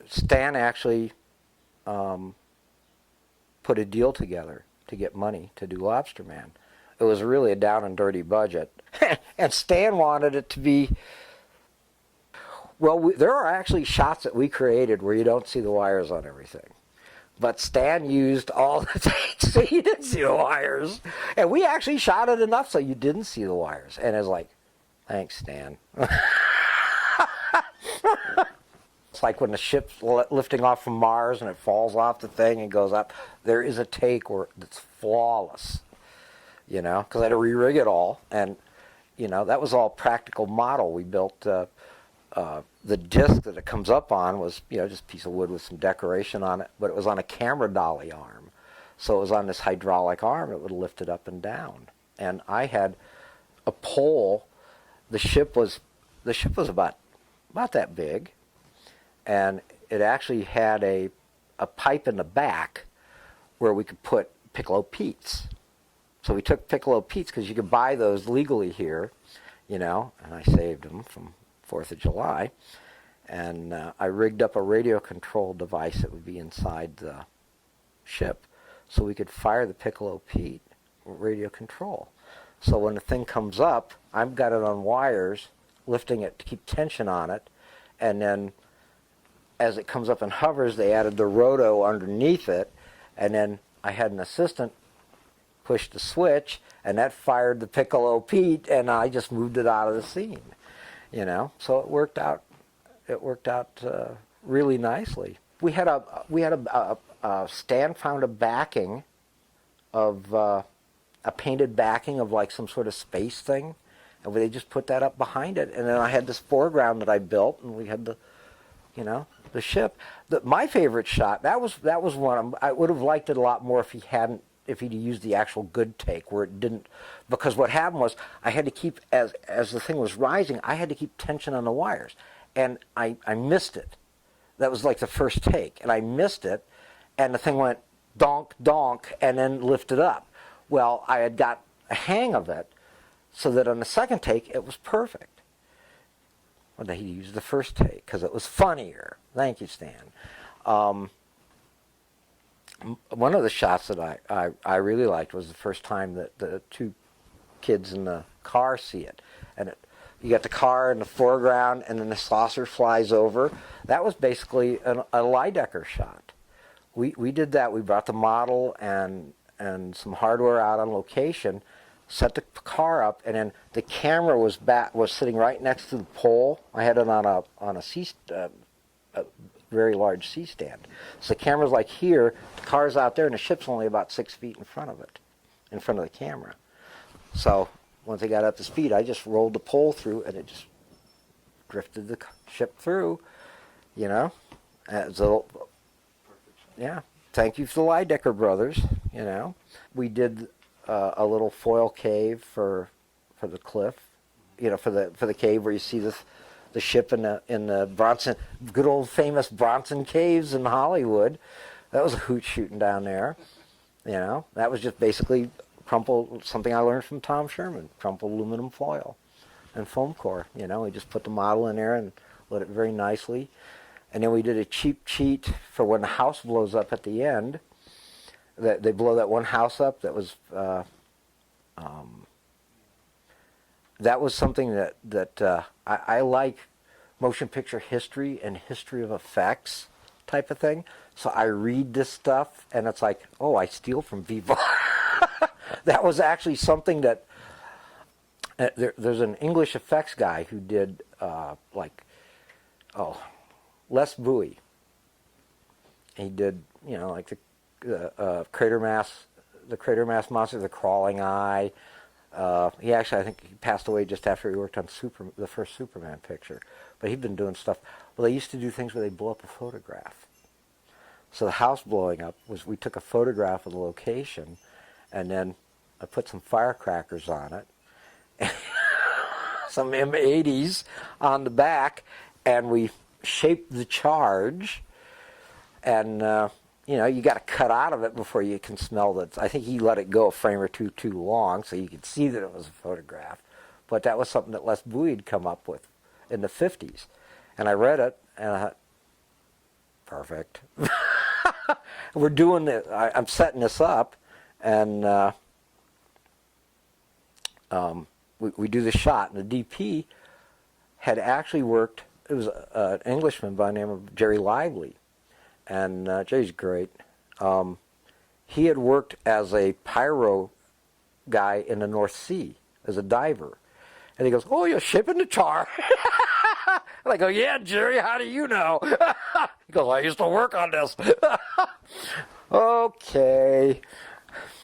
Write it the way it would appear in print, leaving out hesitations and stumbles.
Stan actually put a deal together to get money to do Lobster Man. It was really a down and dirty budget. And Stan wanted it to be, well, there are actually shots that we created where you don't see the wires on everything. But Stan used all the takes so you didn't see the wires. And we actually shot it enough so you didn't see the wires. And it's like, thanks, Stan. It's like when the ship's lifting off from Mars and it falls off the thing and goes up. There is a take where it's flawless, you know, because I had to re-rig it all. And, you know, that was all practical model. We built the disc that it comes up on was, you know, just a piece of wood with some decoration on it, but it was on a camera dolly arm. So it was on this hydraulic arm that would lift it up and down. And I had a pole. The ship was about that big, and it actually had a pipe in the back where we could put Piccolo Petes. So we took Piccolo Petes because you could buy those legally here, you know, and I saved them from 4th of July, and I rigged up a radio control device that would be inside the ship so we could fire the Piccolo Pete radio control. So when the thing comes up, I've got it on wires, lifting it to keep tension on it, and then as it comes up and hovers, they added the roto underneath it, and then I had an assistant push the switch, and that fired the Piccolo Pete, and I just moved it out of the scene. You know, so it worked out. It worked out really nicely. We had a Stan found a backing of a painted backing of like some sort of space thing, and they just put that up behind it. And then I had this foreground that I built, and we had the, you know, the ship. My favorite shot, that was one. I would have liked it a lot more if he'd used the actual good take where it didn't, because what happened was I had to keep, as the thing was rising, I had to keep tension on the wires, and I missed it. That was like the first take, and I missed it, and the thing went donk, donk, and then lifted up. Well, I had got a hang of it, so that on the second take, it was perfect. Well, he used the first take, because it was funnier. Thank you, Stan. One of the shots that I really liked was the first time that the two kids in the car see it. And you got the car in the foreground, and then the saucer flies over. That was basically a Lydecker shot. We did that. We brought the model and some hardware out on location, set the car up, and then the camera was sitting right next to the pole. I had it on a very large C-stand. So the camera's like here, the car's out there, and the ship's only about 6 feet in front of it, in front of the camera. So once they got up to speed, I just rolled the pole through, and it just drifted the ship through, you know. So, yeah, thank you to the Lydecker brothers, you know. We did a little foil cave for the cliff, you know, for the cave where you see the ship in the Bronson, good old famous Bronson Caves in Hollywood. That was a hoot shooting down there. You know, that was just basically something I learned from Tom Sherman, crumpled aluminum foil and foam core. You know, we just put the model in there and lit it very nicely. And then we did a cheap cheat for when the house blows up at the end. They blow that one house up. That was something that I like motion picture history and history of effects type of thing. So I read this stuff, and it's like, oh, I steal from people. That was actually something that there's an English effects guy who did Les Bowie. He did, you know, like the crater mass monster, the crawling eye. He actually, I think he passed away just after he worked on the first Superman picture. But he'd been doing stuff. Well, they used to do things where they blow up a photograph. So the house blowing up was, we took a photograph of the location, and then I put some firecrackers on it, some M80s on the back, and we shaped the charge, and you know, you got to cut out of it before you can smell it. I think he let it go a frame or two too long, so you could see that it was a photograph. But that was something that Les Bowie had come up with in the 50s. And I read it, and I thought, Perfect. We're doing it. I'm setting this up, and we do the shot, and the DP had actually worked. It was an Englishman by the name of Jerry Lively, and Jerry's great. He had worked as a pyro guy in the North Sea as a diver, and he goes, "Oh, you're shipping the tar." And I go, "Yeah, Jerry, how do you know?" He goes, "I used to work on this." Okay.